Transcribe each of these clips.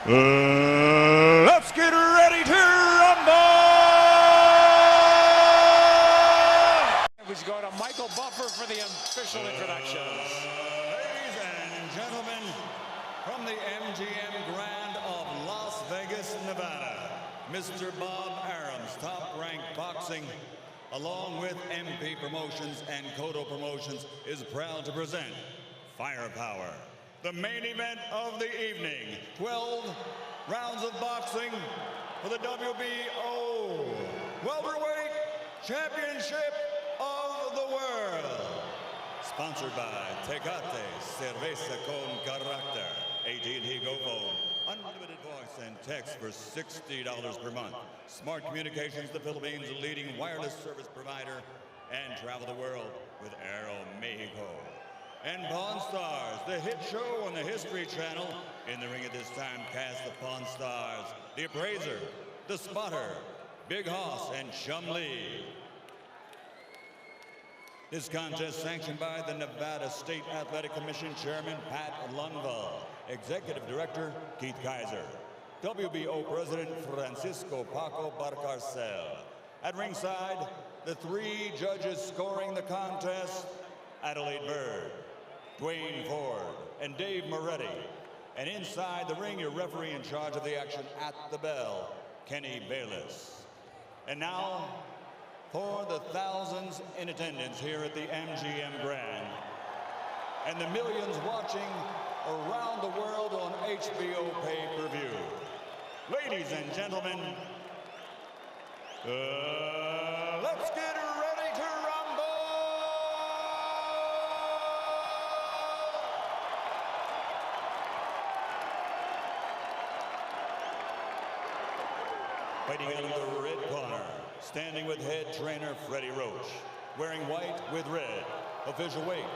Let's get ready to rumble! We go to Michael Buffer for the official introductions. Ladies and gentlemen, from the MGM Grand of Las Vegas, Nevada, Mr. Bob Arum's Top-Ranked Boxing, along with MP Promotions and Cotto Promotions, is proud to present Firepower, the main event of the evening. 12 rounds of boxing for the WBO Welterweight Championship of the World. Sponsored by Tecate Cerveza con Carácter. AT&T Go Phone. Unlimited voice and text for $60 per month. Smart Communications, the Philippines' leading wireless service provider. And travel the world with Aeromexico. And Pawn Stars, the hit show on the History Channel. In the ring at this time, cast the Pawn Stars, the Appraiser, the Spotter, Big Hoss, and Chum Lee. This contest sanctioned by the Nevada State Athletic Commission Chairman Pat Lundvall, Executive Director Keith Kaiser, WBO President Francisco Paco Barcarcel. At ringside, the three judges scoring the contest, Adelaide Bird, Dwayne Ford, and Dave Moretti. And inside the ring, your referee in charge of the action at the bell, Kenny Bayless. And now, for the thousands in attendance here at the MGM Grand, and the millions watching around the world on HBO pay-per-view. Ladies and gentlemen, let's get ready to rumble! Fighting out of the red corner, standing with head trainer Freddie Roach, wearing white with red, official weight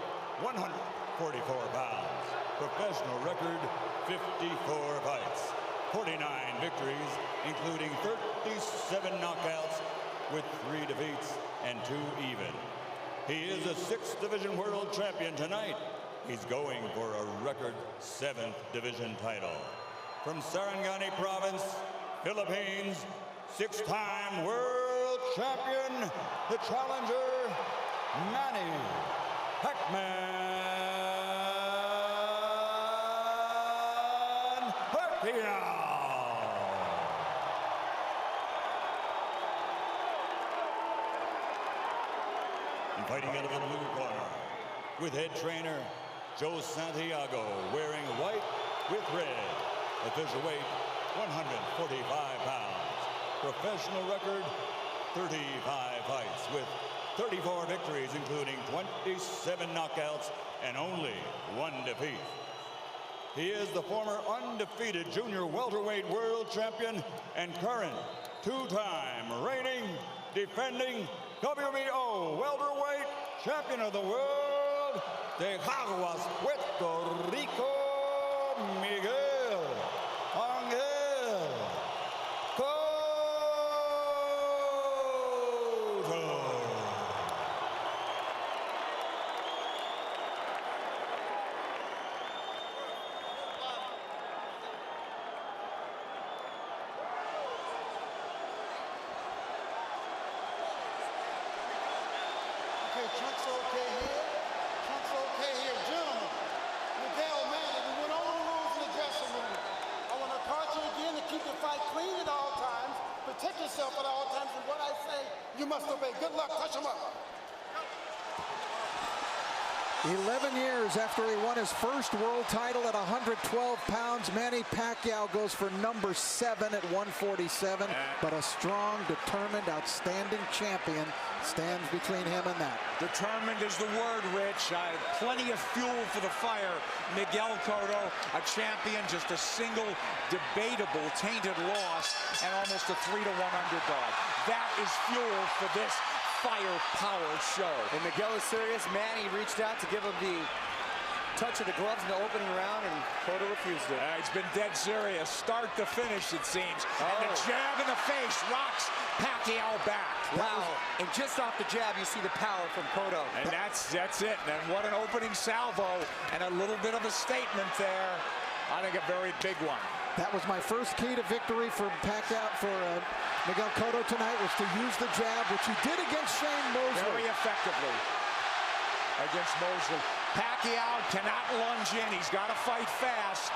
144 pounds, professional record 54 fights, 49 victories, including 37 knockouts with 3 defeats and 2 even. He is a 6th division world champion tonight. He's going for a record 7th division title. From Sarangani Province, Philippines, 6-time world champion, the challenger, Manny Pacquiao. And fighting out of the blue corner, with head trainer Joe Santiago, wearing white with red, official weight 145 pounds. Professional record, 35 fights with 34 victories, including 27 knockouts and only 1 defeat. He is the former undefeated junior welterweight world champion and current 2-time reigning, defending WBO welterweight champion of the world, de Caguas, Puerto Rico, Miguel. Chunk's okay here. Chunk's okay here. Gentlemen, Miguel, Manny, we went over the rules in the dressing room. I want to caution you again to keep the fight clean at all times, protect yourself at all times, and what I say, you must obey. Good luck. Touch him up. 11 years after he won his first world title at 112 pounds, Manny Pacquiao goes for number 7 at 147. But a strong, determined, outstanding champion stands between him and that. Determined is the word, Rich. Plenty of fuel for the fire. Miguel Cotto, a champion, just a single debatable, tainted loss, and almost a 3-1 underdog. That is fuel for this firepower show. And Miguel is serious. Manny reached out to give him the touch of the gloves in the opening round, and Cotto refused it. He's been dead serious, start to finish, it seems. And the jab in the face rocks Pacquiao back. Wow. And just off the jab, you see the power from Cotto. And that's it. And what an opening salvo, and a little bit of a statement there. I think a very big one. That was my first key to victory for Pacquiao, for Miguel Cotto tonight, was to use the jab, which he did against Shane Mosley. Very effectively against Mosley. Pacquiao cannot lunge in. He's got to fight fast.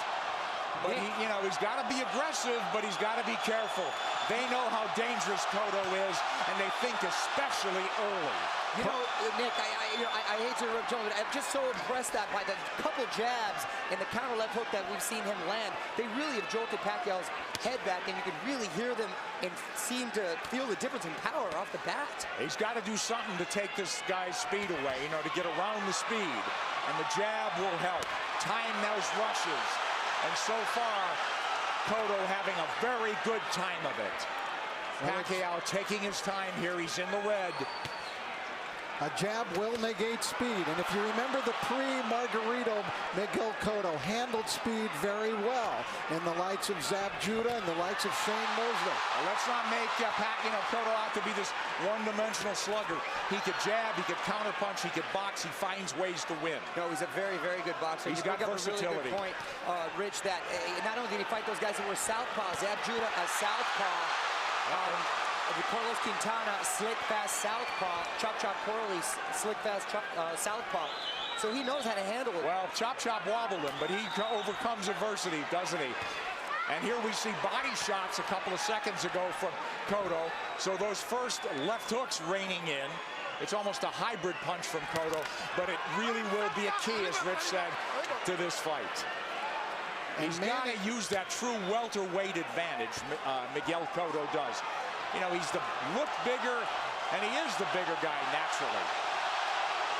But he's got to be aggressive, but he's got to be careful. They know how dangerous Cotto is, and they think especially early. You know, Nick, I hate to interrupt Joe, but I'm just so impressed that by the couple jabs and the counter left hook that we've seen him land, they really have jolted Pacquiao's head back, and you can really hear them and seem to feel the difference in power off the bat. He's got to do something to take this guy's speed away, to get around the speed, and the jab will help. Time those rushes, and so far, Cotto having a very good time of it. Pacquiao taking his time here. He's in the red. A jab will negate speed, and if you remember the pre-Margarito, Miguel Cotto handled speed very well in the likes of Zab Judah and the likes of Shane Mosley. Well, let's not make Cotto out to be this one-dimensional slugger. He could jab, he could counterpunch, he could box, he finds ways to win. No, he's a very, very good boxer. He's got versatility. A really good point, Rich, that not only did he fight those guys that were southpaws, Zab Judah a southpaw, Carlos Quintana, slick, fast southpaw. Chop Chop Corley, slick, fast southpaw. So he knows how to handle it. Well, Chop wobbled him, but he overcomes adversity, doesn't he? And here we see body shots a couple of seconds ago from Cotto. So those first left hooks raining in. It's almost a hybrid punch from Cotto, but it really will be a key, as Rich said, to this fight. He's got to use that true welterweight advantage, Miguel Cotto does. He's look bigger, and he is the bigger guy naturally.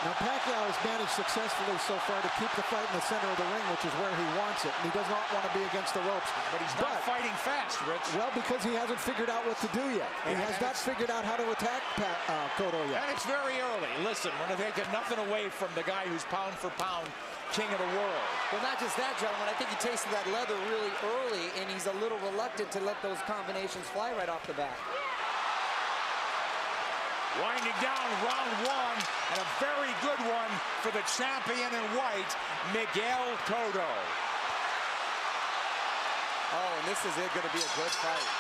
Now, Pacquiao has managed successfully so far to keep the fight in the center of the ring, which is where he wants it. And he does not want to be against the ropes. But he's not fighting fast, Rich. Well, because he hasn't figured out what to do yet. He has not figured out how to attack Cotto yet. And it's very early. Listen, we're taking nothing away from the guy who's pound for pound king of the world. Well, not just that, gentlemen. I think he tasted that leather really early, and he's a little reluctant to let those combinations fly right off the bat. Winding down round one, and a very good one for the champion in white, Miguel Cotto. Oh, and this is going to be a good fight.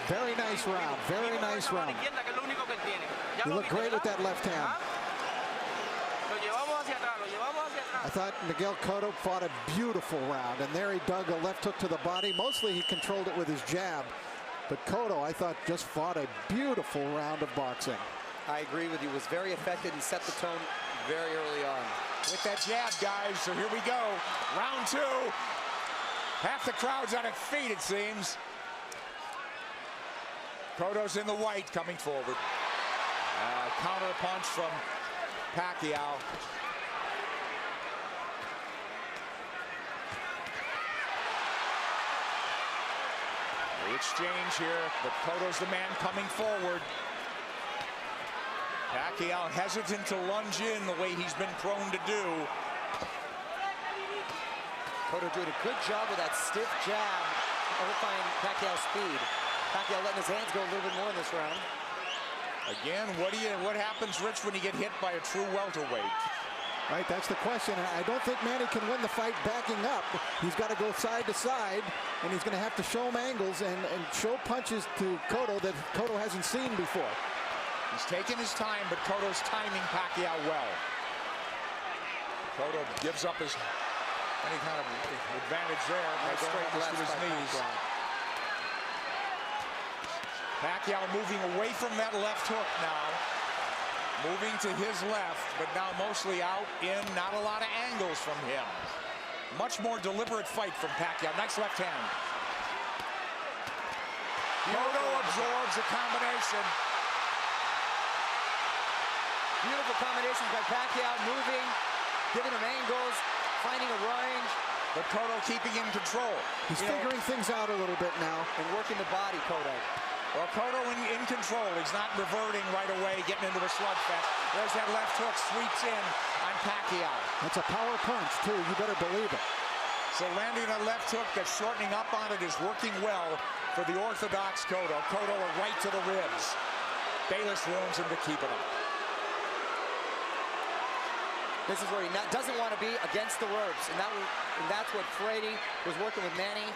Very nice round. Very nice round. You look great with that left hand. I thought Miguel Cotto fought a beautiful round, and there he dug a left hook to the body. Mostly he controlled it with his jab. But Cotto, I thought, just fought a beautiful round of boxing. I agree with you. Was very effective and set the tone very early on. With that jab, guys. So here we go. Round two. Half the crowd's on its feet, it seems. Cotto's in the white coming forward. Counter punch from Pacquiao. The exchange here, but Cotto's the man coming forward. Pacquiao hesitant to lunge in the way he's been prone to do. Cotto doing a good job with that stiff jab, overfying Pacquiao's speed. Pacquiao letting his hands go a little bit more in this round. Again, what happens, Rich, when you get hit by a true welterweight? Right, that's the question. I don't think Manny can win the fight backing up. He's got to go side to side, and he's going to have to show him angles and show punches to Cotto that Cotto hasn't seen before. He's taking his time, but Cotto's timing Pacquiao well. Cotto gives up any kind of advantage there by going almost to his knees. Pacquiao moving away from that left hook now. Moving to his left, but now mostly out in, not a lot of angles from him. Much more deliberate fight from Pacquiao. Nice left hand. Cotto absorbs a combination. Beautiful combinations by Pacquiao, moving, giving him angles, finding a range. But Cotto keeping in control. He's figuring things out a little bit now. And working the body, Cotto. Well, Cotto in control. He's not reverting right away, getting into a slugfest. There's that left hook, sweeps in on Pacquiao. That's a power punch, too. You better believe it. So landing a left hook that's shortening up on it is working well for the orthodox Cotto. Cotto a right to the ribs. Bayless warns him to keep it up. This is where he doesn't want to be against the ropes. And that's what Frady was working with Manny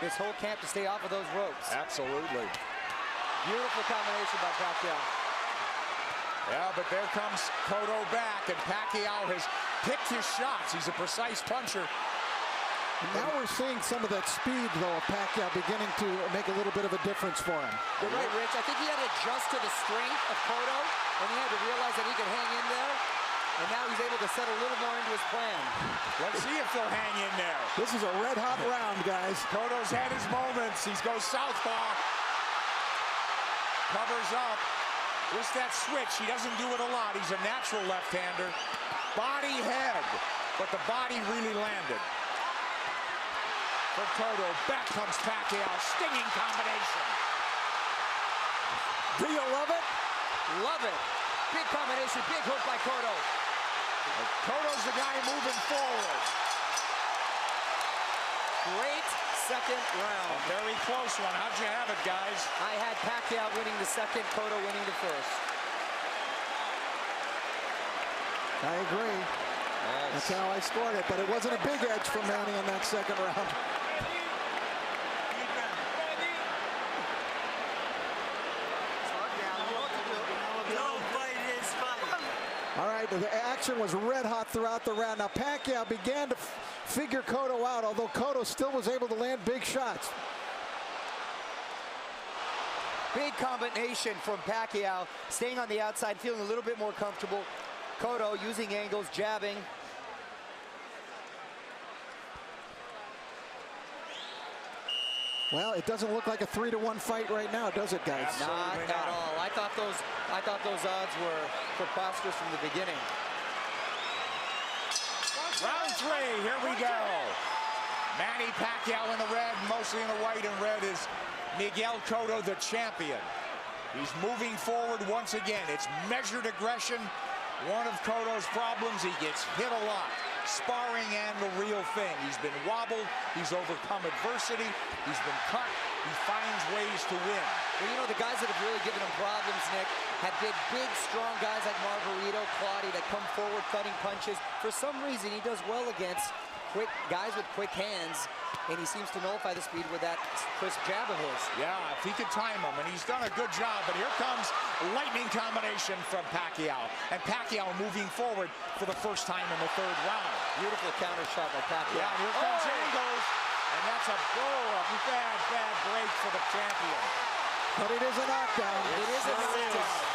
this whole camp to stay off of those ropes. Absolutely. Beautiful combination by Pacquiao. Yeah, but there comes Cotto back, and Pacquiao has picked his shots. He's a precise puncher. And now we're seeing some of that speed, though, of Pacquiao beginning to make a little bit of a difference for him. You're right, Rich. I think he had to adjust to the strength of Cotto, and he had to realize that he could hang in there. And now he's able to set a little more into his plan. Let's see if they'll hang in there. This is a red-hot round, guys. Cotto's had his moments. He goes southpaw. Covers up. Just that switch. He doesn't do it a lot. He's a natural left-hander. Body head. But the body really landed. For Cotto. Back comes Pacquiao. Stinging combination. Do you love it? Love it. Big combination. Big hook by Cotto. Cotto's the guy moving forward. Great second round. A very close one. How'd you have it, guys? I had Pacquiao winning the second, Cotto winning the first. I agree. Yes. That's how I scored it, but it wasn't a big edge for Manny in that second round. All right, the action was red hot throughout the round. Now Pacquiao began to figure Cotto out, although Cotto still was able to land big shots. Big combination from Pacquiao, staying on the outside, feeling a little bit more comfortable. Cotto using angles, jabbing. Well, it doesn't look like a 3-1 fight right now, does it, guys? Not at all. I thought those odds were preposterous from the beginning. Round three, here we go. Manny Pacquiao in the red, mostly in the white, and red is Miguel Cotto, the champion. He's moving forward once again. It's measured aggression. One of Cotto's problems, he gets hit a lot. Sparring and the real thing. He's been wobbled. He's overcome adversity. He's been cut. He finds ways to win. Well, you know, the guys that have really given him problems, Nick, have been big, strong guys like Margarito, Claudio that come forward cutting punches. For some reason, he does well against quick guys with quick hands, and he seems to nullify the speed with that crisp jab of his. Yeah, if he could time him, and he's done a good job. But here comes lightning combination from Pacquiao, and Pacquiao moving forward for the first time in the third round. Beautiful counter shot by Pacquiao. Yeah, here comes angles, and that's a bad break for the champion. But it is a knockdown. It is a knockdown.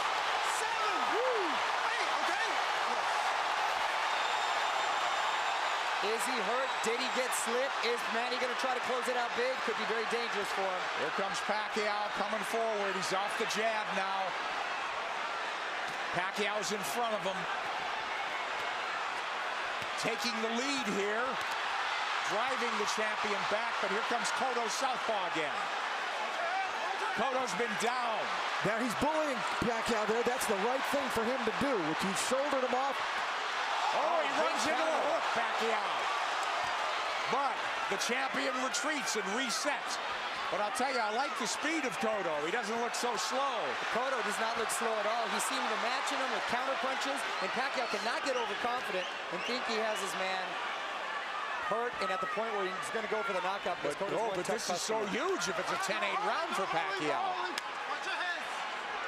Is he hurt? Did he get slipped? Is Manny going to try to close it out big? Could be very dangerous for him. Here comes Pacquiao coming forward. He's off the jab now. Pacquiao's in front of him. Taking the lead here. Driving the champion back, but here comes Cotto southpaw again. Cotto's been down. Now he's bullying Pacquiao there. That's the right thing for him to do, which he shouldered him off. Oh, he runs into a hook, Pacquiao. But the champion retreats and resets. But I'll tell you, I like the speed of Cotto. He doesn't look so slow. Cotto does not look slow at all. He seemed to matching him with counter punches, and Pacquiao cannot get overconfident and think he has his man hurt and at the point where he's going to go for the knockout. But this is so huge if it's a 10-8 round for Pacquiao.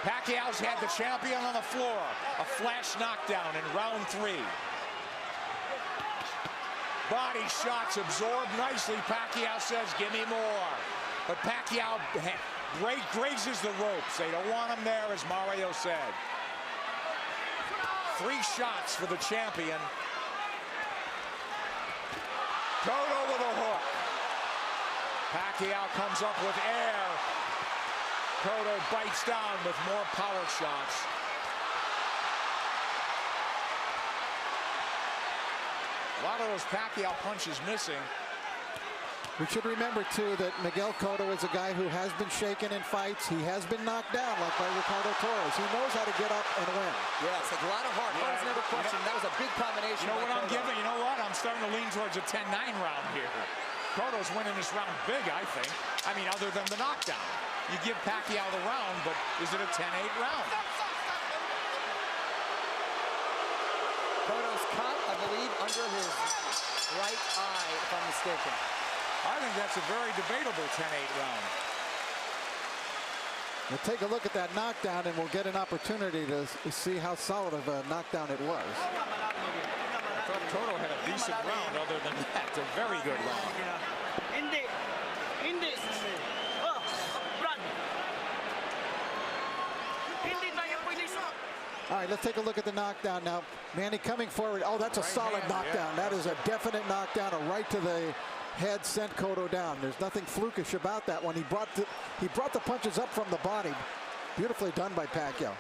Pacquiao's had the champion on the floor. A flash knockdown in round 3. Body shots absorbed nicely. Pacquiao says, give me more. But Pacquiao grazes the ropes. They don't want him there, as Mario said. 3 shots for the champion. Cotto with a hook. Pacquiao comes up with air. Cotto bites down with more power shots. A lot of those Pacquiao punches missing. We should remember, too, that Miguel Cotto is a guy who has been shaken in fights. He has been knocked down, like by Ricardo Torres. He knows how to get up and win. Yes, a lot of heart. Heart's never questioned. That was a big combination. You know what I'm giving? You know what? I'm starting to lean towards a 10-9 round here. Cotto's winning this round big, I think. I mean, other than the knockdown. You give Pacquiao the round, but is it a 10-8 round? Cotto's cut, I believe, under his right eye, if I'm mistaken. I think that's a very debatable 10-8 round. We'll take a look at that knockdown, and we'll get an opportunity to see how solid of a knockdown it was. I thought Cotto had a decent round. Other than that, a very good round. All right, let's take a look at the knockdown now. Manny coming forward. Oh, that's a solid knockdown. That is a definite knockdown, a right to the head, sent Cotto down. There's nothing flukish about that one. He brought the punches up from the body. Beautifully done by Pacquiao.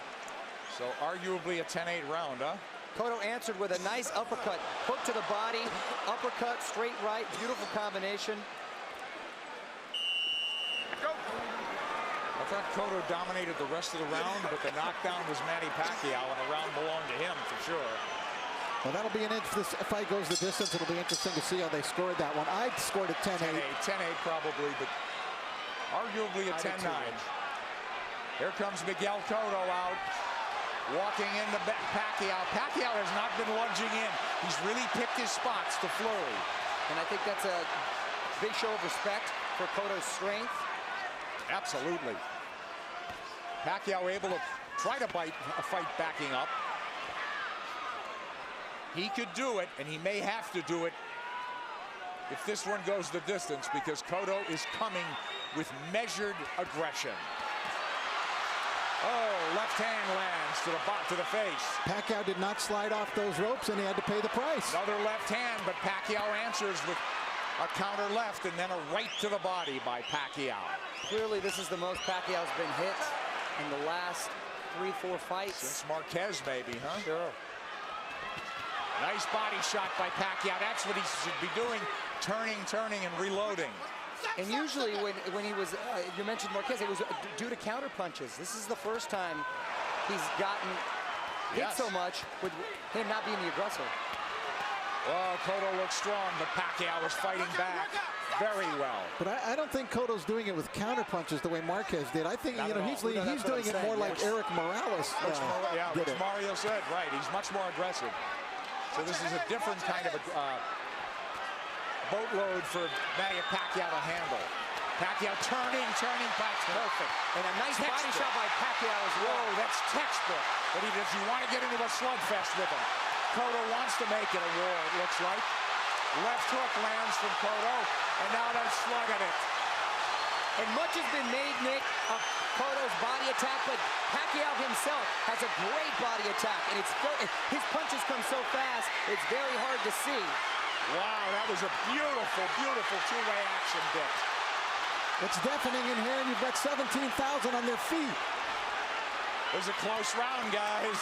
So arguably a 10-8 round, huh? Cotto answered with a nice uppercut. Hook to the body, uppercut, straight right. Beautiful combination. I thought Cotto dominated the rest of the round, but the knockdown was Manny Pacquiao, and the round belonged to him for sure. Well, that'll be if this fight goes the distance, it'll be interesting to see how they scored that one. I scored a 10-8. 10-8 probably, but arguably a 10-9. Here comes Miguel Cotto out, walking into Pacquiao. Pacquiao has not been lunging in. He's really picked his spots to flurry. And I think that's a big show of respect for Cotto's strength. Absolutely. Pacquiao able to try to fight backing up. He could do it, and he may have to do it if this one goes the distance, because Cotto is coming with measured aggression. Oh, left hand lands to the face. Pacquiao did not slide off those ropes, and he had to pay the price. Another left hand, but Pacquiao answers with a counter left and then a right to the body by Pacquiao. Clearly, this is the most Pacquiao's been hit in the last 3-4 fights. Since Marquez, maybe, huh? Sure. Nice body shot by Pacquiao. That's what he should be doing, turning, and reloading. And usually when he was, you mentioned Marquez, it was due to counter punches. This is the first time he's gotten hit so much with him not being the aggressor. Oh, Cotto looks strong, but Pacquiao was fighting back very well. But I don't think Cotto's doing it with counter punches the way Marquez did. I think he's doing it more like Eric Morales which Mario said, right. He's much more aggressive. So this is a different kind of a boatload for Manny Pacquiao to handle. Pacquiao turning, perfect. And a nice body shot by Pacquiao as well. Whoa, that's textbook. But does he want to get into a slugfest with him? Cotto wants to make it a war, it looks like. Left hook lands from Cotto, and now they're slugging it. And much has been made, Nick, of Cotto's body attack, but Pacquiao himself has a great body attack, and his punches come so fast, it's very hard to see. Wow, that was a beautiful, beautiful two-way action, Dick. It's deafening in here, and you've got 17,000 on their feet. It was a close round, guys.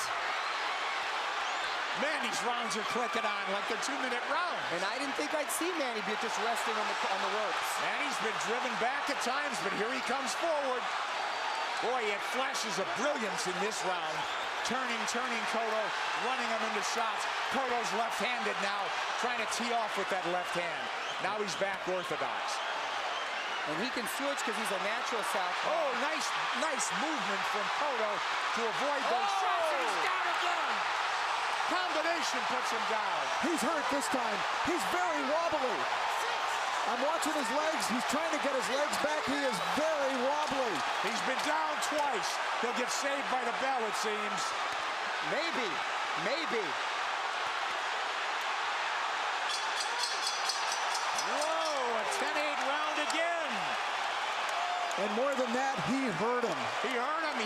Manny's rounds are clicking on like they're 2-minute rounds. And I didn't think I'd see Manny be just resting on the ropes. Manny's been driven back at times, but here he comes forward. Boy, it flashes of brilliance in this round. Turning Cotto, running him into shots. Cotto's left-handed now, trying to tee off with that left hand. Now he's back orthodox. And he can switch because he's a natural southpaw. Oh, nice movement from Cotto to avoid those shots. And he's down again. Combination puts him down. He's hurt this time. He's very wobbly. I'm watching his legs. He's trying to get his legs back. He is very wobbly. He's been down twice. He'll get saved by the bell, it seems. Maybe. Whoa, a 10-8 round again. And more than that, he hurt him. He hurt him.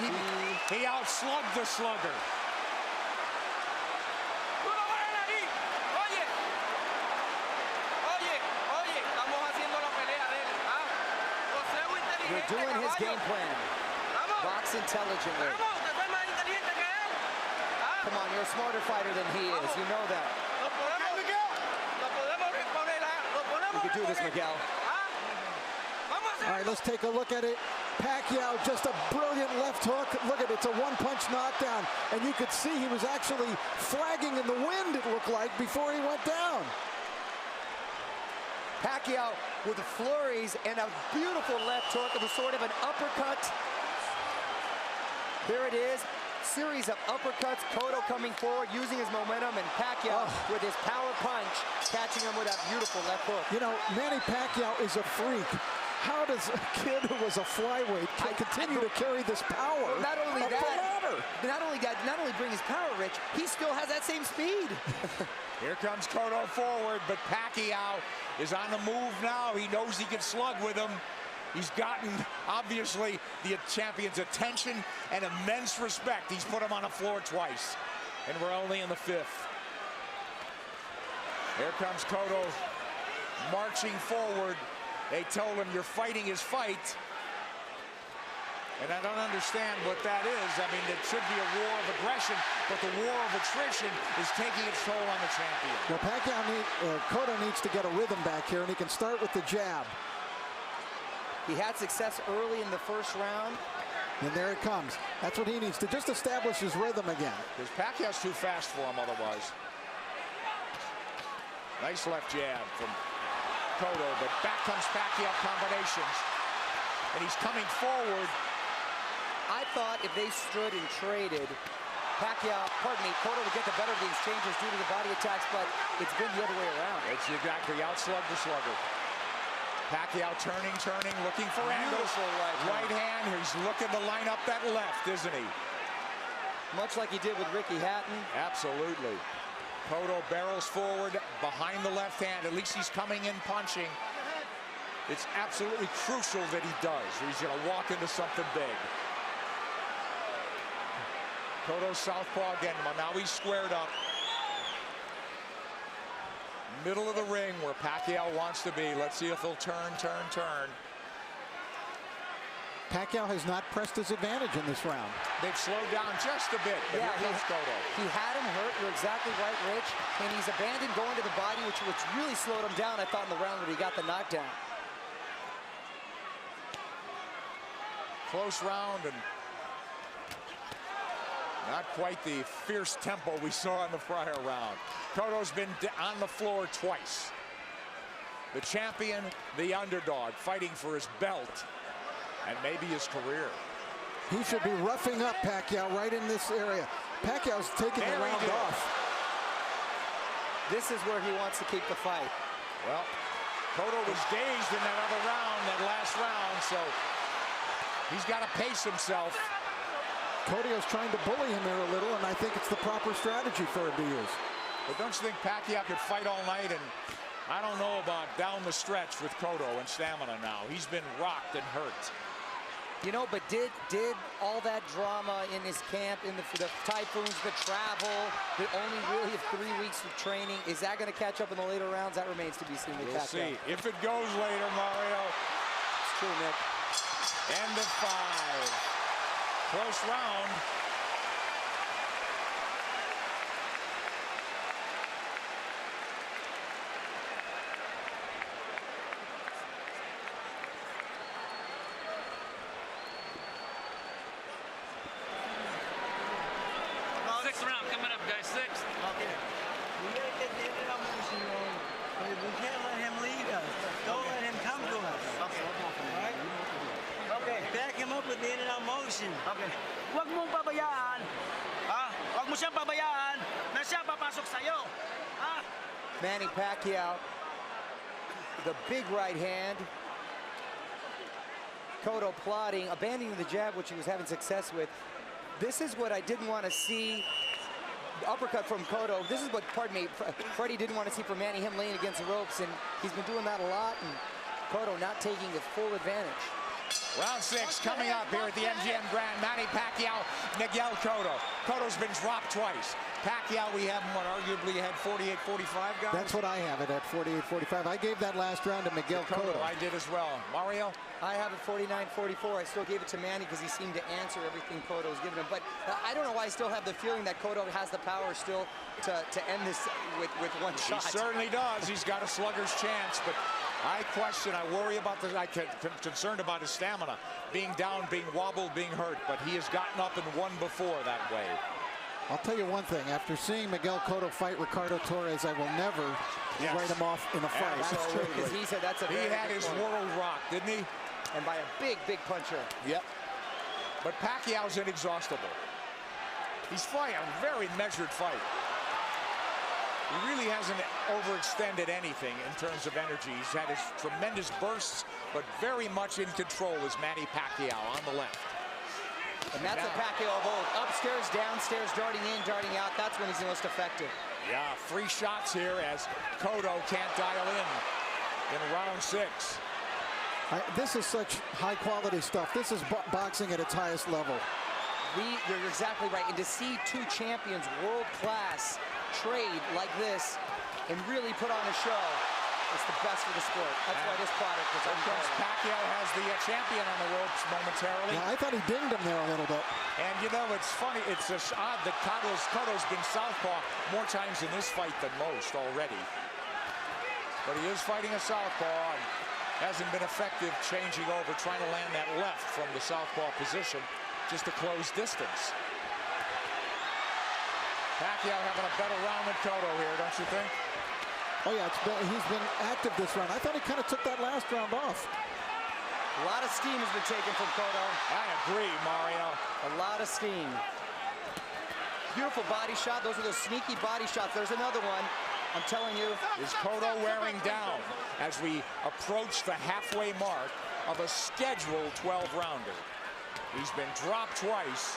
He outslugged the slugger. You're doing his game plan. Box intelligently. Come on, you're a smarter fighter than he is. You know that. could do this, Miguel. All right, let's take a look at it. Pacquiao, just a brilliant left hook. Look at it, it's a one-punch knockdown. And you could see he was actually flagging in the wind, it looked like, before he went down. Pacquiao with the flurries and a beautiful left hook. It was sort of an uppercut. There it is. Series of uppercuts. Cotto coming forward, using his momentum, and Pacquiao with his power punch, catching him with that beautiful left hook. You know, Manny Pacquiao is a freak. How does a kid who was a flyweight continue to carry this power? Well, not only up that, the ladder? not only bring his power, Rich, he still has that same speed. Here comes Cotto forward, but Pacquiao is on the move now. He knows he can slug with him. He's gotten, obviously, the champion's attention and immense respect. He's put him on the floor twice, and we're only in the 5th. Here comes Cotto marching forward. They told him, you're fighting his fight. And I don't understand what that is. I mean, it should be a war of aggression, but the war of attrition is taking its toll on the champion. Well, Cotto needs to get a rhythm back here, and he can start with the jab. He had success early in the first round. And there it comes. That's what he needs to just establish his rhythm again. Because Pacquiao's too fast for him otherwise. Nice left jab from Cotto, but back comes Pacquiao combinations. And he's coming forward. I thought if they stood and traded, Cotto would get the better of the exchanges due to the body attacks, but it's been the other way around. It's exactly outslug the slugger. Pacquiao turning, looking for angles. Right hand. He's looking to line up that left, isn't he? Much like he did with Ricky Hatton. Absolutely. Cotto barrels forward behind the left hand. At least he's coming in punching. It's absolutely crucial that he does, or he's going to walk into something big. Cotto southpaw again. Now he's squared up. Middle of the ring where Pacquiao wants to be. Let's see if he'll turn. Pacquiao has not pressed his advantage in this round. They've slowed down just a bit, but here comes Cotto. He had him hurt, you're exactly right, Rich, and he's abandoned going to the body, which really slowed him down, I thought, in the round when he got the knockdown. Close round and not quite the fierce tempo we saw in the prior round. Cotto's been on the floor twice. The champion, the underdog, fighting for his belt and maybe his career. He should be roughing up Pacquiao right in this area. Pacquiao's taking the round off. This is where he wants to keep the fight. Well, Cotto was dazed in that other round, that last round, so he's got to pace himself. Cotto's trying to bully him here a little, and I think it's the proper strategy for him to use. But don't you think Pacquiao could fight all night? And I don't know about down the stretch with Cotto and stamina now. He's been rocked and hurt. You know, but did all that drama in his camp, in the typhoons, the travel, the only really 3 weeks of training, is that going to catch up in the later rounds? That remains to be seen with Pacquiao. We'll see. If it goes later, Mario. It's true, Nick. End of 5. Close round. Sixth round coming up, guys. Sixth. Okay. We gotta get the end of our motion going. We can't let him lead us. Don't let him come to us. Okay. All right? Okay. Back him up with the end of our motion. Okay. Huwag mong pabayaan. Ha? Huwag mo siyang pabayaan na siya papasok sa'yo. Ha? Manny Pacquiao, the big right hand. Cotto plotting, abandoning the jab, which he was having success with. This is what I didn't want to see. The uppercut from Cotto. This is what, Freddie didn't want to see from Manny, him laying against the ropes, and he's been doing that a lot, and Cotto not taking the full advantage. Round 6 coming up here at the MGM Grand. Manny Pacquiao, Miguel Cotto. Cotto's been dropped twice. Pacquiao, we have him, arguably had 48-45, guys? That's what I have it at 48-45. I gave that last round to Miguel Cotto. I did as well. Mario? I have it 49-44. I still gave it to Manny because he seemed to answer everything Cotto was giving him. But I don't know why I still have the feeling that Cotto has the power still to end this with one shot. He certainly does. He's got a slugger's chance, but I worry about I'm concerned about his stamina. Being down, being wobbled, being hurt, but he has gotten up and won before that way. I'll tell you one thing. After seeing Miguel Cotto fight Ricardo Torres, I will never write him off in a fight. That's true, because he said that's a very He had his world rocked, didn't he? And by a big, big puncher. Yep. But Pacquiao's inexhaustible. He's fighting a very measured fight. He really hasn't overextended anything in terms of energy. He's had his tremendous bursts, but very much in control is Manny Pacquiao on the left. And that's a Pacquiao of old. Upstairs, downstairs, darting in, darting out. That's when he's the most effective. Yeah, 3 shots here as Cotto can't dial in round 6. This is such high-quality stuff. This is boxing at its highest level. You're exactly right. And to see 2 champions, world-class, trade like this and really put on a show, it's the best for the sport. That's why this product is unbelievable. Pacquiao has the champion on the ropes momentarily. Yeah, I thought he dinged him there a little bit. And you know, it's funny, it's just odd that Cotto's been southpaw more times in this fight than most already. But he is fighting a southpaw and hasn't been effective changing over, trying to land that left from the southpaw position just to close distance. Pacquiao having a better round than Cotto here, don't you think? Oh yeah, he's been active this round. I thought he kind of took that last round off. A lot of steam has been taken from Cotto. I agree, Mario. A lot of steam. Beautiful body shot. Those are those sneaky body shots. There's another one. I'm telling you. Is Cotto wearing down as we approach the halfway mark of a scheduled 12-rounder? He's been dropped twice.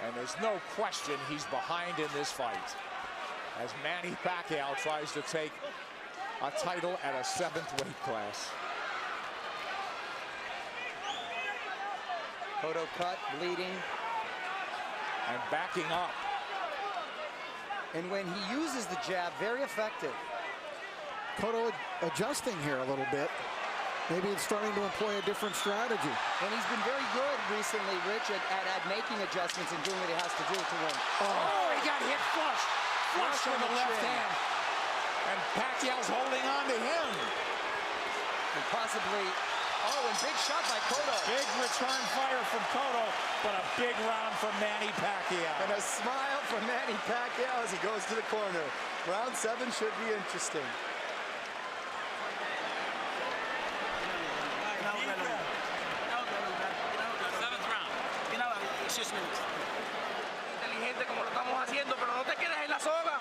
And there's no question he's behind in this fight, as Manny Pacquiao tries to take a title at a 7th weight class. Cotto cut, bleeding. And backing up. And when he uses the jab, very effective. Cotto adjusting here a little bit. Maybe it's starting to employ a different strategy. And he's been very good recently, Rich, at making adjustments and doing what he has to do to win. Oh, he got hit flush. Flush with the left hand. And Pacquiao's holding on to him. And possibly, and big shot by Cotto. Big return fire from Cotto, but a big round from Manny Pacquiao. And a smile from Manny Pacquiao as he goes to the corner. Round 7 should be interesting. Inteligente como lo estamos haciendo, pero no te quedes en la soga.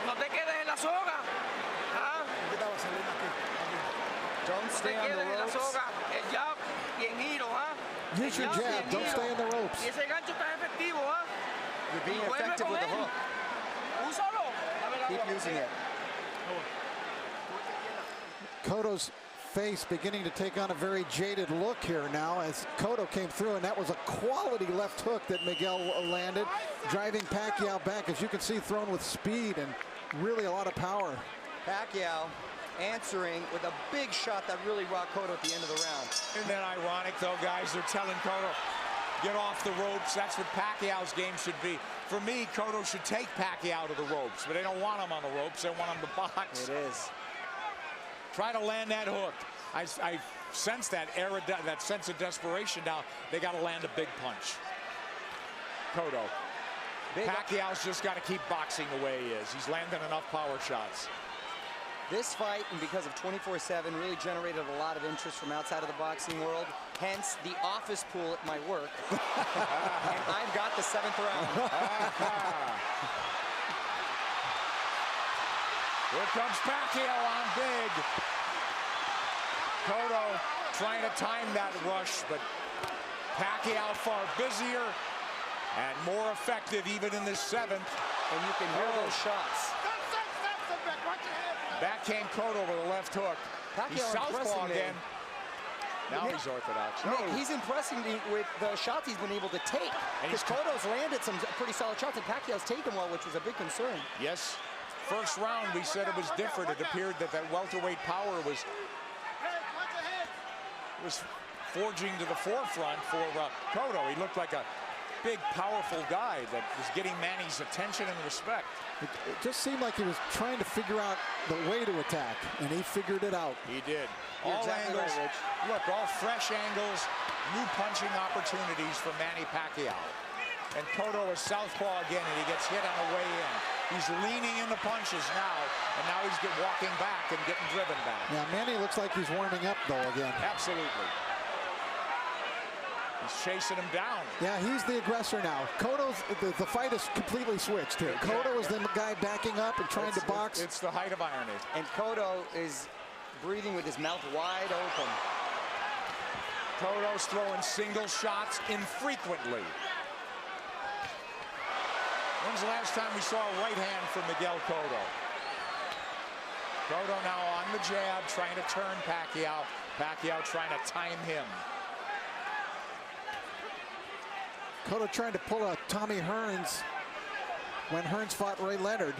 No te quedes en la soga. ¿Ah? Don't stay on the ropes. El jab y en giro, ¿ah? Use your jab. Don't stay in the ropes. Y ese gancho está efectivo, ¿ah? You're being effective with the hook. Úsalo. Keep using it. Cotto's face beginning to take on a very jaded look here now as Cotto came through, and that was a quality left hook that Miguel landed, driving Pacquiao back, as you can see, thrown with speed and really a lot of power. Pacquiao answering with a big shot that really rocked Cotto at the end of the round. Isn't that ironic, though, guys? They're telling Cotto, get off the ropes. That's what Pacquiao's game should be. For me, Cotto should take Pacquiao to the ropes, but they don't want him on the ropes. They want him to box. It is. Try to land that hook. I sense that sense of desperation now. They got to land a big punch. Cotto. Pacquiao's just got to keep boxing the way he is. He's landing enough power shots. This fight, and because of 24/7, really generated a lot of interest from outside of the boxing world. Hence, the office pool at my work. And I've got the 7th round. Here comes Pacquiao on big. Cotto trying to time that rush, but Pacquiao far busier and more effective even in this 7th. And you can hear those shots. Backhand Cotto with a left hook. He's southpaw again. Now he's orthodox. Nick, he's impressing me with the shots he's been able to take. Because Cotto's landed some pretty solid shots, and Pacquiao's taken well, which was a big concern. Yes. First round, we said it was different. It appeared that welterweight power was forging to the forefront for Cotto. He looked like a big, powerful guy that was getting Manny's attention and respect. It just seemed like he was trying to figure out the way to attack, and he figured it out. He did. You're All exactly angles. right, Rich. Look, all fresh angles, new punching opportunities for Manny Pacquiao. And Cotto is southpaw again, and he gets hit on the way in. He's leaning into punches now, and now he's walking back and getting driven back. Yeah, Manny looks like he's warming up, though, again. Absolutely. He's chasing him down. Yeah, he's the aggressor now. Cotto's, the fight is completely switched here. Cotto is the guy backing up and trying to box. It's the height of irony. And Cotto is breathing with his mouth wide open. Cotto's throwing single shots infrequently. When's the last time we saw a right hand from Miguel Cotto? Cotto now on the jab, trying to turn Pacquiao. Pacquiao trying to time him. Cotto trying to pull a Tommy Hearns when Hearns fought Ray Leonard,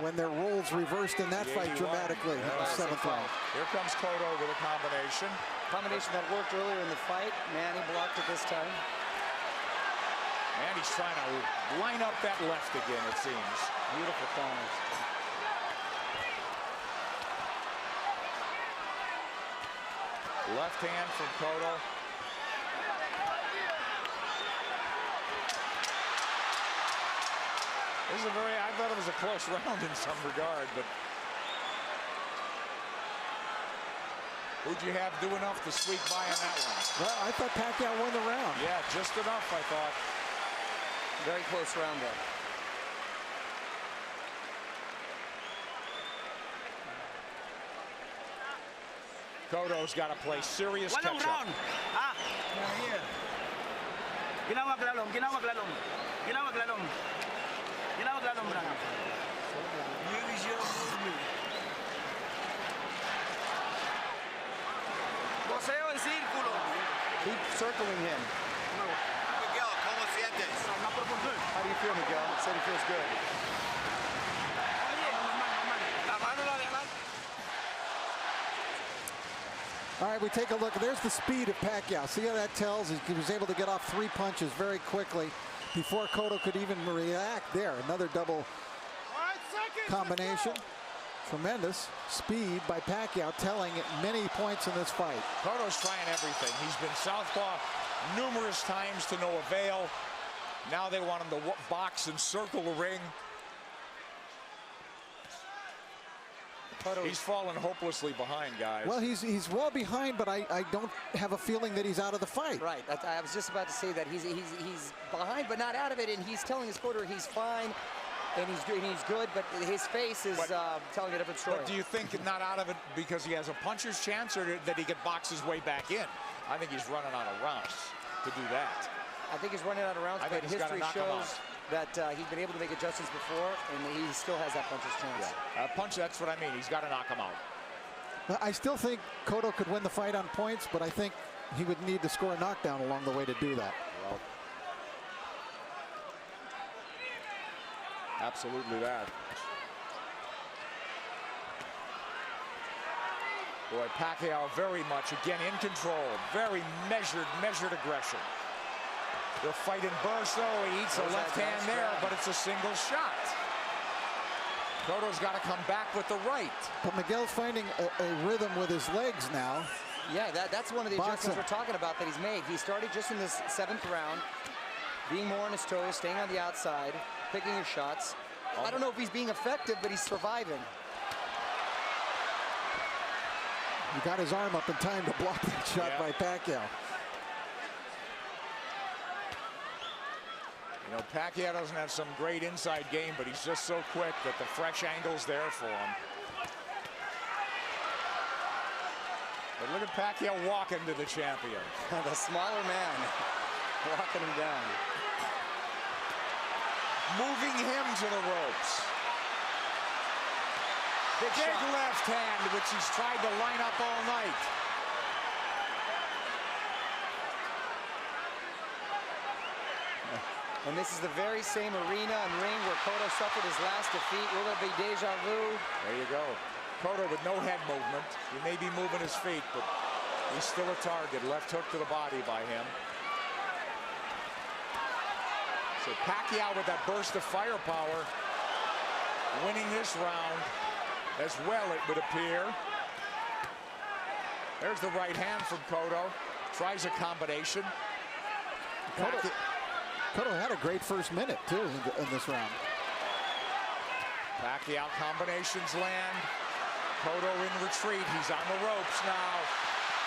when their roles reversed in that fight dramatically in the 7th round. Here comes Cotto with a combination. Combination that worked earlier in the fight. Manny blocked it this time. Manny's trying to line up that left again, it seems. Beautiful corners. Left hand from Cotto. This is I thought it was a close round in some regard, but who'd you have do enough to squeak by on that one? Well, I thought Pacquiao won the round. Yeah, just enough, I thought. Very close round there. Cotto's got to play serious Walang catch-up. round. Ah, ginawag lalong, ginawag lalong. Ginawag lalong. Ginawag lalong, brother. Use your movement. Boseo en círculo. Keep circling him. Miguel, ¿cómo sientes? How do you feel, Miguel? Said he feels good. La mano la de adelante. All right, we take a look. There's the speed of Pacquiao. See how that tells? He was able to get off 3 punches very quickly before Cotto could even react there. Another double combination. Tremendous speed by Pacquiao, telling at many points in this fight. Cotto's trying everything. He's been southpaw numerous times to no avail. Now they want him to box and circle the ring. He's fallen hopelessly behind, guys. Well, he's well behind, but I don't have a feeling that he's out of the fight. Right. I was just about to say that he's behind, but not out of it, and he's telling his quarter he's fine, and he's good, but his face is telling a different story. But do you think not out of it because he has a puncher's chance, or that he could box his way back in? I think he's running out of rounds to do that. I think he's running out of rounds, but history shows that he's been able to make adjustments before, and he still has that puncher's chance. Yeah. Punch, that's what I mean. He's got to knock him out. I still think Cotto could win the fight on points, but I think he would need to score a knockdown along the way to do that. Well, absolutely that. Boy, Pacquiao very much, again, in control. Very measured aggression. They'll fight in bursts, though. He eats a left hand there, but it's a single shot. Cotto's got to come back with the right. But Miguel's finding a rhythm with his legs now. Yeah, that's one of the adjustments we're talking about that he's made. He started just in this 7th round, being more on his toes, staying on the outside, picking his shots. I don't know if he's being effective, but he's surviving. He got his arm up in time to block that shot by Pacquiao. You know, Pacquiao doesn't have some great inside game, but he's just so quick that the fresh angle's there for him. But look at Pacquiao walking to the champion. The smaller man walking him down. Moving him to the ropes. Big left hand, which he's tried to line up all night. And this is the very same arena and ring where Cotto suffered his last defeat. Will there be deja vu? There you go. Cotto with no head movement. He may be moving his feet, but he's still a target. Left hook to the body by him. So Pacquiao with that burst of firepower, winning this round as well, it would appear. There's the right hand from Cotto. Tries a combination. Cotto had a great first minute, too, in this round. Pacquiao combinations land. Cotto in retreat. He's on the ropes now.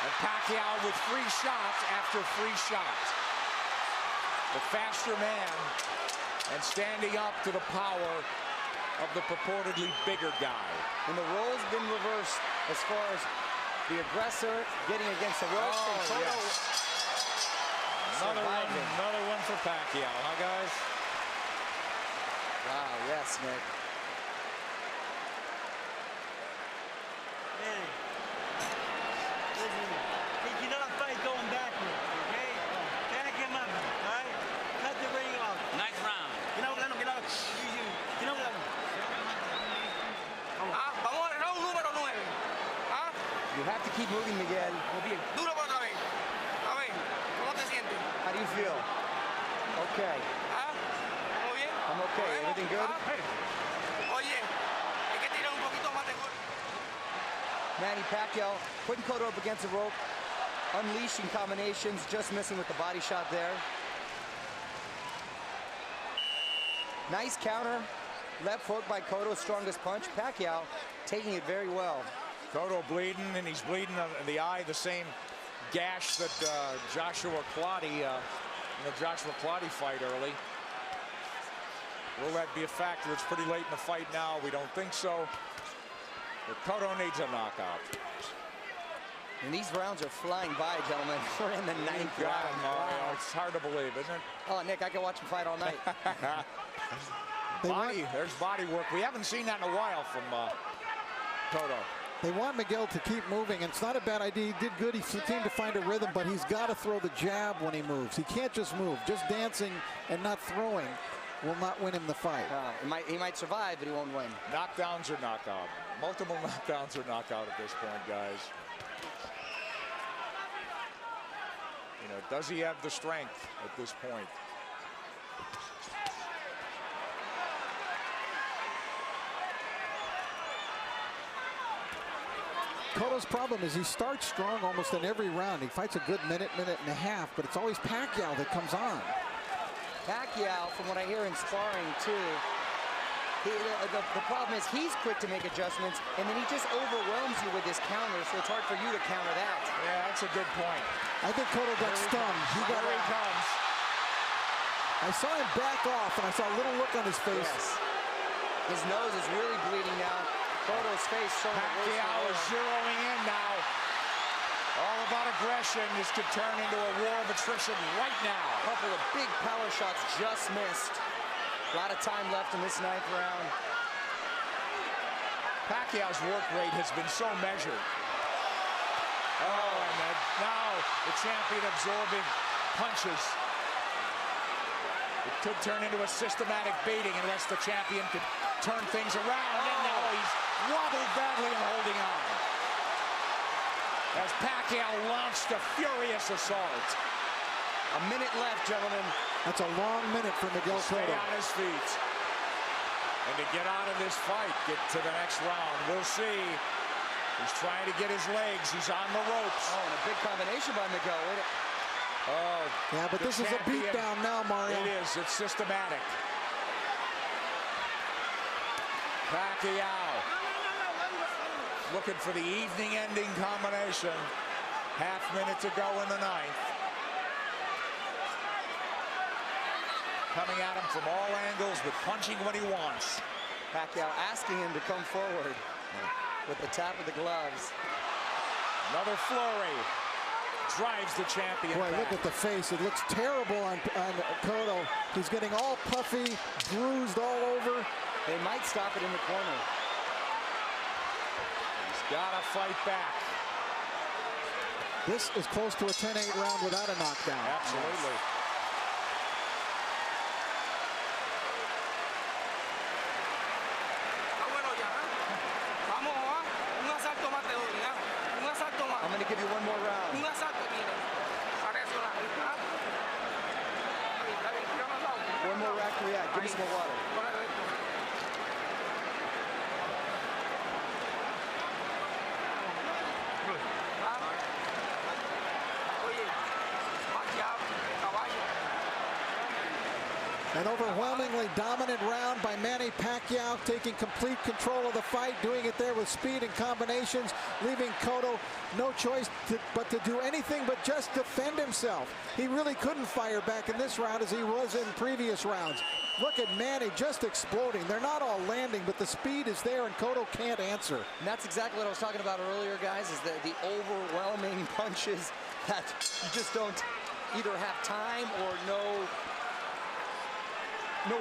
And Pacquiao with free shots after free shots. The faster man and standing up to the power of the purportedly bigger guy. And the roles been reversed as far as the aggressor getting against the ropes. And Cotto another one for Pacquiao, huh, guys? Wow, yes, Nick. Manny, listen, he cannot fight going backwards, okay? Back him up, all right? Cut the ring off. Nice round. Ginawa. Vamos a round número 9. You have to keep moving, Miguel. Duro por otra vez. A ver, ¿cómo te sientes? How do you feel? Okay. ¿Todo bien? I'm okay. Everything good? Oye, hay que tirar un poquito más de golpe. Manny Pacquiao putting Cotto up against the rope, unleashing combinations, just missing with the body shot there. Nice counter. Left hook by Cotto, strongest punch. Pacquiao taking it very well. Cotto bleeding, and he's bleeding in the eye, the same gash that Joshua Clottey, in the Joshua Clottey fight early. Will that be a factor? It's pretty late in the fight now. We don't think so. But Cotto needs a knockout. And these rounds are flying by, gentlemen. We're in the ninth round. Wow. It's hard to believe, isn't it? Oh, Nick, I can watch him fight all night. There's body work. We haven't seen that in a while from Cotto. They want Miguel to keep moving, and it's not a bad idea. He did good. He seemed to find a rhythm, but he's got to throw the jab when he moves. He can't just move. Just dancing and not throwing will not win him the fight. He might survive, but he won't win. Knockdowns or knockout. Multiple knockdowns or knockout at this point, guys. You know, does he have the strength at this point? Cotto's problem is he starts strong almost in every round. He fights a good minute and a half, but it's always Pacquiao that comes on. Pacquiao, from what I hear in sparring too, the problem is he's quick to make adjustments, and then he just overwhelms you with his counter, so it's hard for you to counter that. Yeah, that's a good point. I think Cotto got stunned. Here he comes. I saw him back off, and I saw a little look on his face. Yes. His nose is really bleeding now. Cotto's face showing Pacquiao is zeroing in now. All about aggression. This could turn into a war of attrition right now. A couple of big power shots just missed. A lot of time left in this ninth round. Pacquiao's work rate has been so measured. Oh, and now the champion absorbing punches. It could turn into a systematic beating unless the champion could turn things around. And now he's wobbled badly and holding on. As Pacquiao launched a furious assault. A minute left, gentlemen. That's a long minute for Miguel Cotto. Stay on his feet. And to get out of this fight, get to the next round. We'll see. He's trying to get his legs. He's on the ropes. Oh, and a big combination by Miguel. Oh, yeah, but this is a beatdown now, Mario. It is. It's systematic. Pacquiao looking for the evening-ending combination. Half minute to go in the ninth. Coming at him from all angles, but punching when he wants. Pacquiao asking him to come forward with the tap of the gloves. Another flurry. Drives the champion Boy, back. look at the face. It looks terrible on Cotto. He's getting all puffy, bruised all over. They might stop it in the corner. He's got to fight back. This is close to a 10-8 round without a knockdown. Absolutely. I'm going to give you one more round. One more overwhelmingly dominant round by Manny Pacquiao, taking complete control of the fight, doing it there with speed and combinations, leaving Cotto no choice but to do anything but just defend himself. He really couldn't fire back in this round as he was in previous rounds. Look at Manny just exploding. They're not all landing, but the speed is there, and Cotto can't answer. And that's exactly what I was talking about earlier, guys, is the overwhelming punches that you just don't either have time or no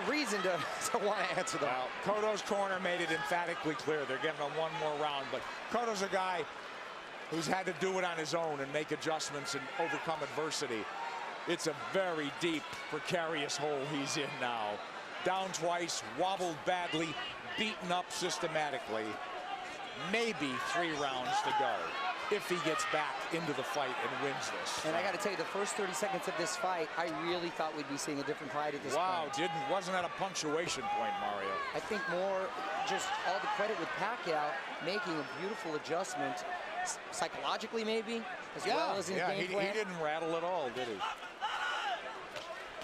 reason to want to answer them. Well, Cotto's corner made it emphatically clear they're getting him one more round, but Cotto's a guy who's had to do it on his own and make adjustments and overcome adversity. It's a very deep, precarious hole he's in now. Down twice, wobbled badly, beaten up systematically. Maybe 3 rounds to go if he gets back into the fight and wins this. And I got to tell you, the first 30 seconds of this fight, I really thought we'd be seeing a different fight at this point. Wasn't at a punctuation point, Mario. I think more just all the credit with Pacquiao making a beautiful adjustment, psychologically maybe, as well as in game plan. He didn't rattle at all, did he?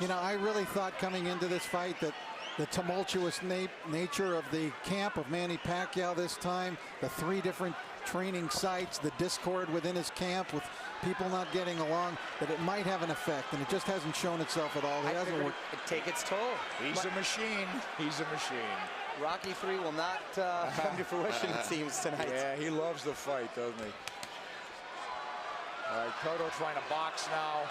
You know, I really thought coming into this fight that the tumultuous nature of the camp of Manny Pacquiao this time, the 3 different training sites, the discord within his camp with people not getting along, that it might have an effect, and it just hasn't shown itself at all. It hasn't worked. It take its toll. He's a machine. He's a machine. Rocky 3 will not come to fruition, it seems, tonight. Yeah, he loves the fight, doesn't he? All right, Cotto trying to box now.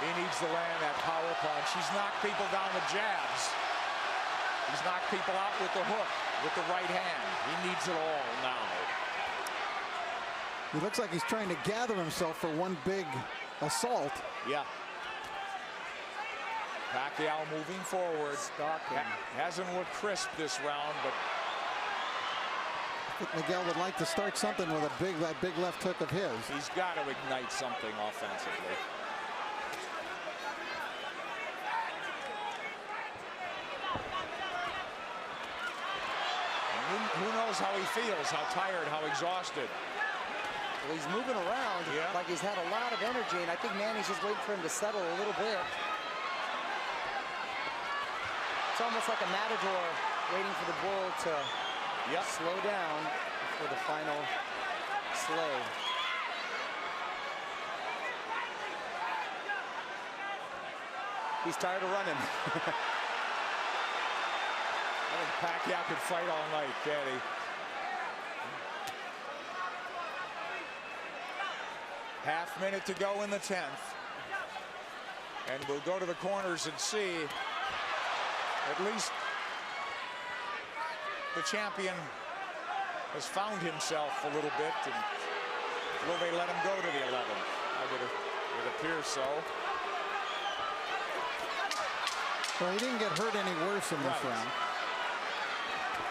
He needs to land that power punch. He's knocked people down with jabs. He's knocked people out with the hook, with the right hand. He needs it all now. He looks like he's trying to gather himself for one big assault. Yeah. Pacquiao moving forward. Hasn't looked crisp this round, but I think Miguel would like to start something with that big left hook of his. He's got to ignite something offensively. Who knows how he feels, how tired, how exhausted. Well, he's moving around like he's had a lot of energy, and I think Manny's just waiting for him to settle a little bit. It's almost like a matador waiting for the bull to slow down for the final slay. He's tired of running. I think Pacquiao could fight all night, can he? Half minute to go in the 10th. And we'll go to the corners and see at least the champion has found himself a little bit. And will they let him go to the 11th? It appears so. Well, he didn't get hurt any worse in this round.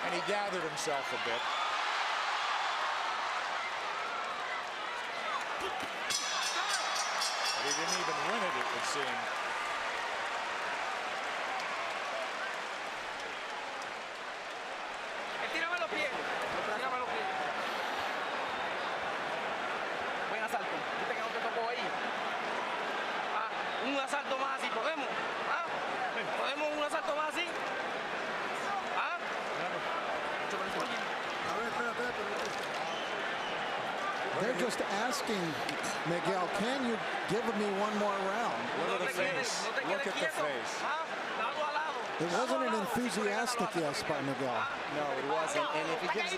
And he gathered himself a bit. But he didn't even win it would seem. Tírame los pies. Tírame los pies. Buen asalto. ¿Viste que no te tocó ahí? Un asalto más así, ¿podemos? ¿Podemos un asalto más así? They're just asking Miguel, can you give me one more round? Look at the face. Look at the face. It wasn't an enthusiastic yes by Miguel. No, it wasn't. And if he gives...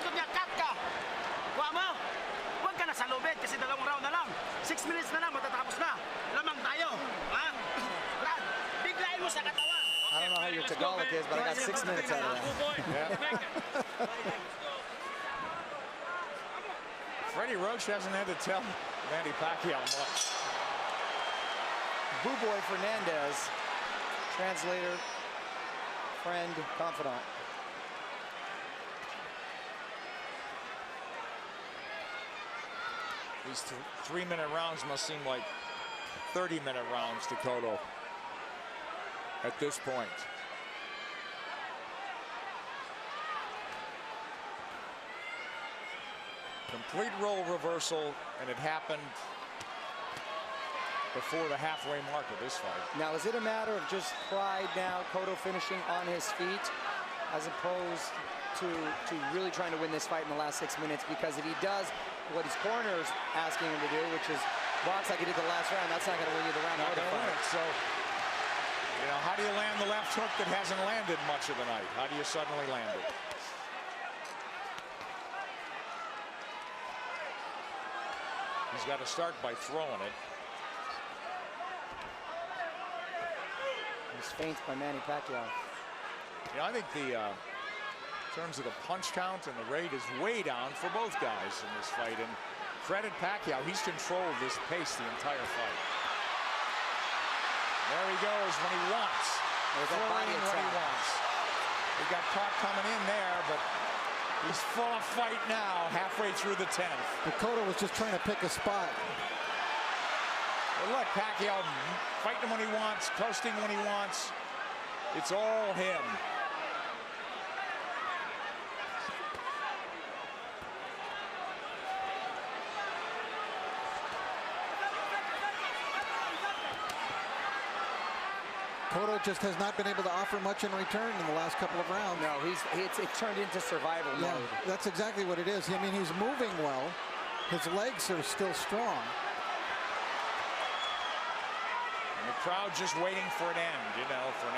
Huwag ka na sa lubid kasi 2 round na lang. 6 minutes na lang, matatapos na. Lamang tayo. Brad, biglayin mo sa katawan. I don't know how your Tagalog is, but I got 6 minutes out of that. Freddie Roach hasn't had to tell Manny Pacquiao much. Boo Boy Fernandez, translator, friend, confidant. These 3-minute rounds must seem like 30-minute rounds to Cotto at this point. Complete role reversal, and it happened before the halfway mark of this fight. Now, is it a matter of just pride now, Cotto finishing on his feet, as opposed to really trying to win this fight in the last 6 minutes? Because if he does what his corner's asking him to do, which is box like he did the last round, that's not going to win you the round. Not going to win it. So, you know, how do you land the left hook that hasn't landed much of the night? How do you suddenly land it? He's got to start by throwing it. He's feints by Manny Pacquiao. Yeah, I think the in terms of the punch count and the rate is way down for both guys in this fight. And credit Pacquiao, he's controlled this pace the entire fight. There he goes when he wants. There's that body when he wants. He got caught coming in there, but he's full of fight now, halfway through the 10th. Cotto was just trying to pick a spot. Well, look, Pacquiao fighting when he wants, coasting when he wants. It's all him. Cotto just has not been able to offer much in return in the last couple of rounds. No, it's turned into survival mode. That's exactly what it is. I mean, he's moving well. His legs are still strong. And the crowd just waiting for an end, you know, for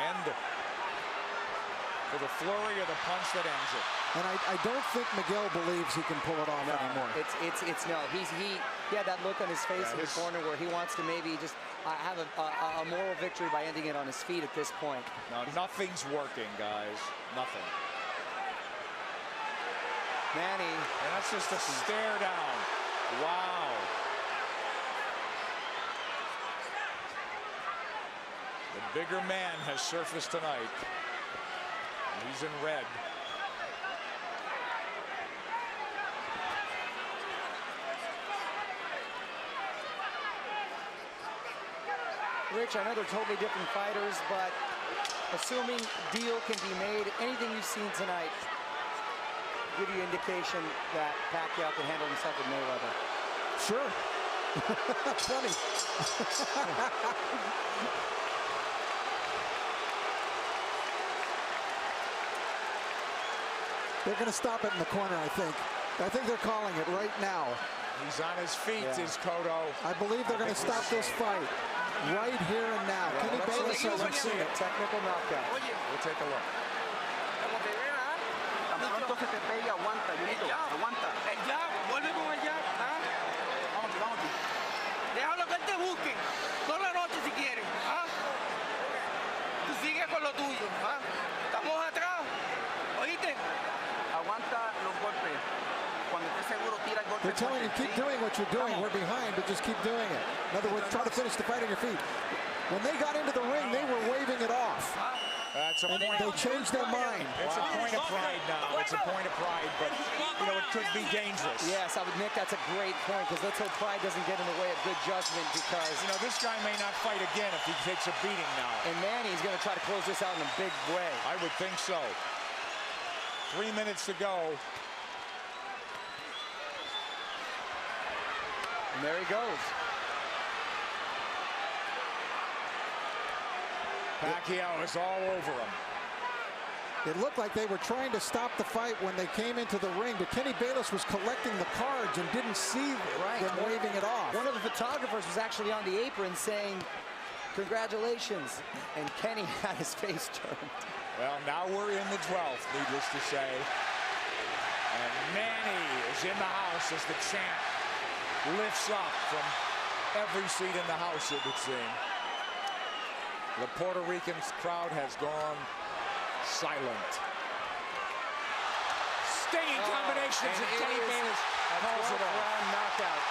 the flurry of the punch that ends it. And I don't think Miguel believes he can pull it off anymore. No. He had that look on his face in the corner where he wants to maybe just have a moral victory by ending it on his feet at this point. No, nothing's working, guys. Nothing. Manny. And that's just a stare down. Wow. The bigger man has surfaced tonight. He's in red. Rich, I know they're totally different fighters, but assuming deal can be made, anything you've seen tonight give you indication that Pacquiao can handle himself with Mayweather? Sure. Funny. They're going to stop it in the corner, I think. I think they're calling it right now. He's on his feet, is Cotto. I believe they're going to stop this fight right here and now. Yeah, Kenny Bayless hasn't see seen it. Technical knockout. We'll take a look. Pronto se te pega, aguanta, Junito, aguanta. El jab, vuelve con el jab. Vamos. Déjalo que él te busque. Toda la noche si quieres. Tú sigue con lo tuyo. Estamos atrás. ¿Oíste? Aguanta los golpes. Cuando estés seguro, tira el golpe. They're telling you, keep doing what you're doing. We're behind, but just keep doing it. In other words, try to finish the fight on your feet. When they got into the ring, they were waving it off. That's a and point. They changed their mind. It's a point of pride now. It's a point of pride, but you know it could be dangerous. Yes, Nick, that's a great point, because let's hope pride doesn't get in the way of good judgment, because you know this guy may not fight again if he takes a beating now. And Manny's going to try to close this out in a big way. I would think so. 3 minutes to go. And there he goes. Pacquiao is all over him. It looked like they were trying to stop the fight when they came into the ring, but Kenny Bayless was collecting the cards and didn't see them waving it off. One of the photographers was actually on the apron saying, "Congratulations," and Kenny had his face turned. Well, now we're in the 12th, needless to say. And Manny is in the house as the chant lifts up from every seat in the house, it would seem. The Puerto Rican crowd has gone silent. Stinging combinations of Kenny Bayless calls it off. Round knockout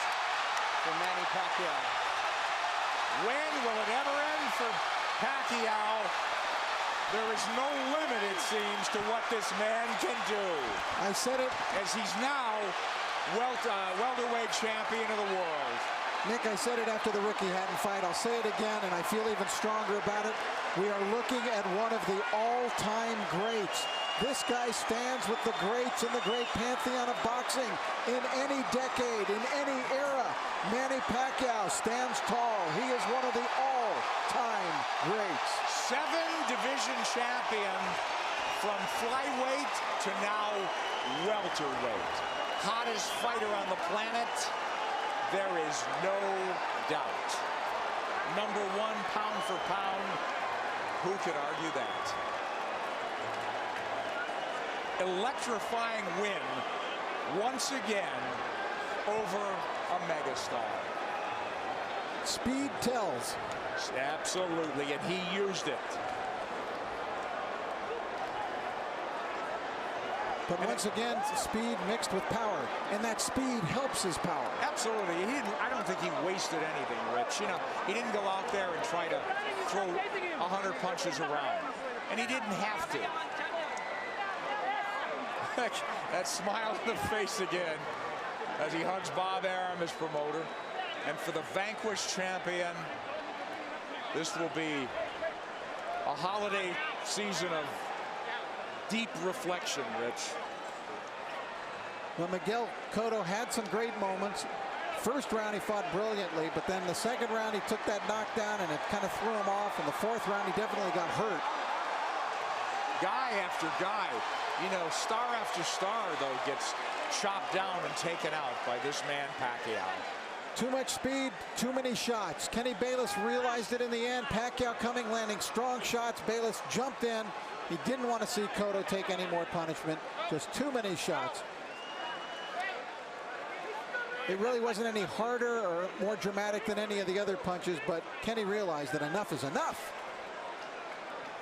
for Manny Pacquiao. When will it ever end for Pacquiao? There is no limit, it seems, to what this man can do. I said it. As he's now welterweight champion of the world. Nick, I said it after the Ricky Hatton fight. I'll say it again, and I feel even stronger about it. We are looking at one of the all-time greats. This guy stands with the greats in the great pantheon of boxing in any decade, in any era. Manny Pacquiao stands tall. He is one of the all-time greats. 7-division champion from flyweight to now welterweight. Hottest fighter on the planet. There is no doubt. #1 pound for pound. Who could argue that? Electrifying win once again over a megastar. Speed tells. Absolutely, and he used it. But once again, speed mixed with power, and that speed helps his power. Absolutely. I don't think he wasted anything, Rich. You know, he didn't go out there and try to throw 100 punches around, and he didn't have to. That smile on the face again as he hugs Bob Arum, his promoter. And for the vanquished champion, this will be a holiday season of deep reflection, Rich. Well, Miguel Cotto had some great moments. First round he fought brilliantly, but then the second round he took that knockdown and it kind of threw him off. And the fourth round he definitely got hurt. Guy after guy, you know, star after star, though, gets chopped down and taken out by this man Pacquiao. Too much speed, too many shots. Kenny Bayless realized it in the end. Pacquiao coming, landing strong shots. Bayless jumped in. He didn't want to see Cotto take any more punishment. Just too many shots. It really wasn't any harder or more dramatic than any of the other punches, but Kenny realized that enough is enough.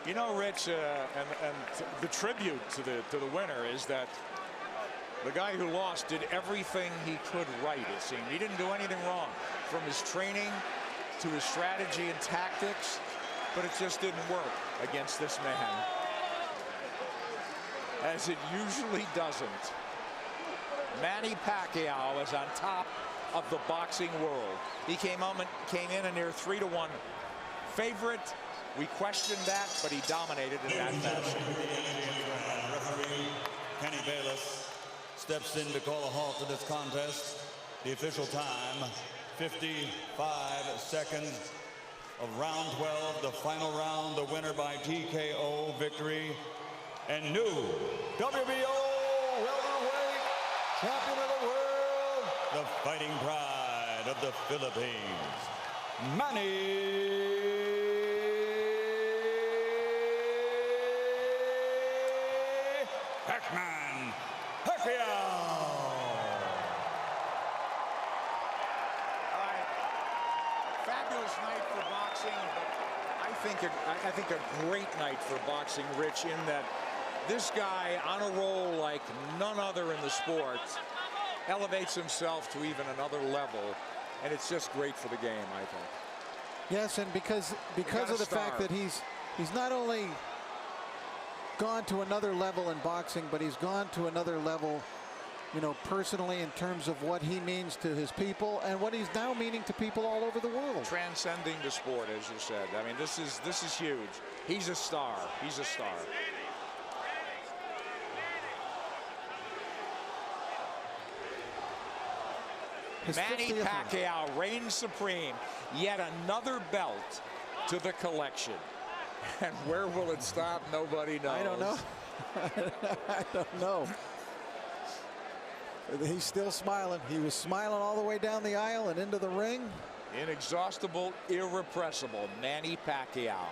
You know, Rich, and the tribute to the winner is that the guy who lost did everything he could right, it seemed. He didn't do anything wrong, from his training to his strategy and tactics, but it just didn't work against this man, as it usually doesn't. Manny Pacquiao is on top of the boxing world. He came in a near 3-1 favorite. We questioned that, but he dominated in that fashion. Referee Kenny Bayless steps in to call a halt to this contest. The official time, 55 seconds of round 12, the final round, the winner by TKO victory, and new WBO welterweight champion of the world, the fighting pride of the Philippines, Manny Pacquiao. Fabulous night for boxing, but I think a great night for boxing, Rich, in that this guy on a roll like none other in the sport elevates himself to even another level, and it's just great for the game, I think. Yes, and because of the fact that he's not only gone to another level in boxing, but he's gone to another level, you know, personally, in terms of what he means to his people and what he's now meaning to people all over the world. Transcending the sport, as you said. I mean, this is huge. He's a star. He's a star. Manny Pacquiao reigns supreme. Yet another belt to the collection. And where will it stop? Nobody knows. I don't know. I don't know. He's still smiling. He was smiling all the way down the aisle and into the ring. Inexhaustible, irrepressible Manny Pacquiao.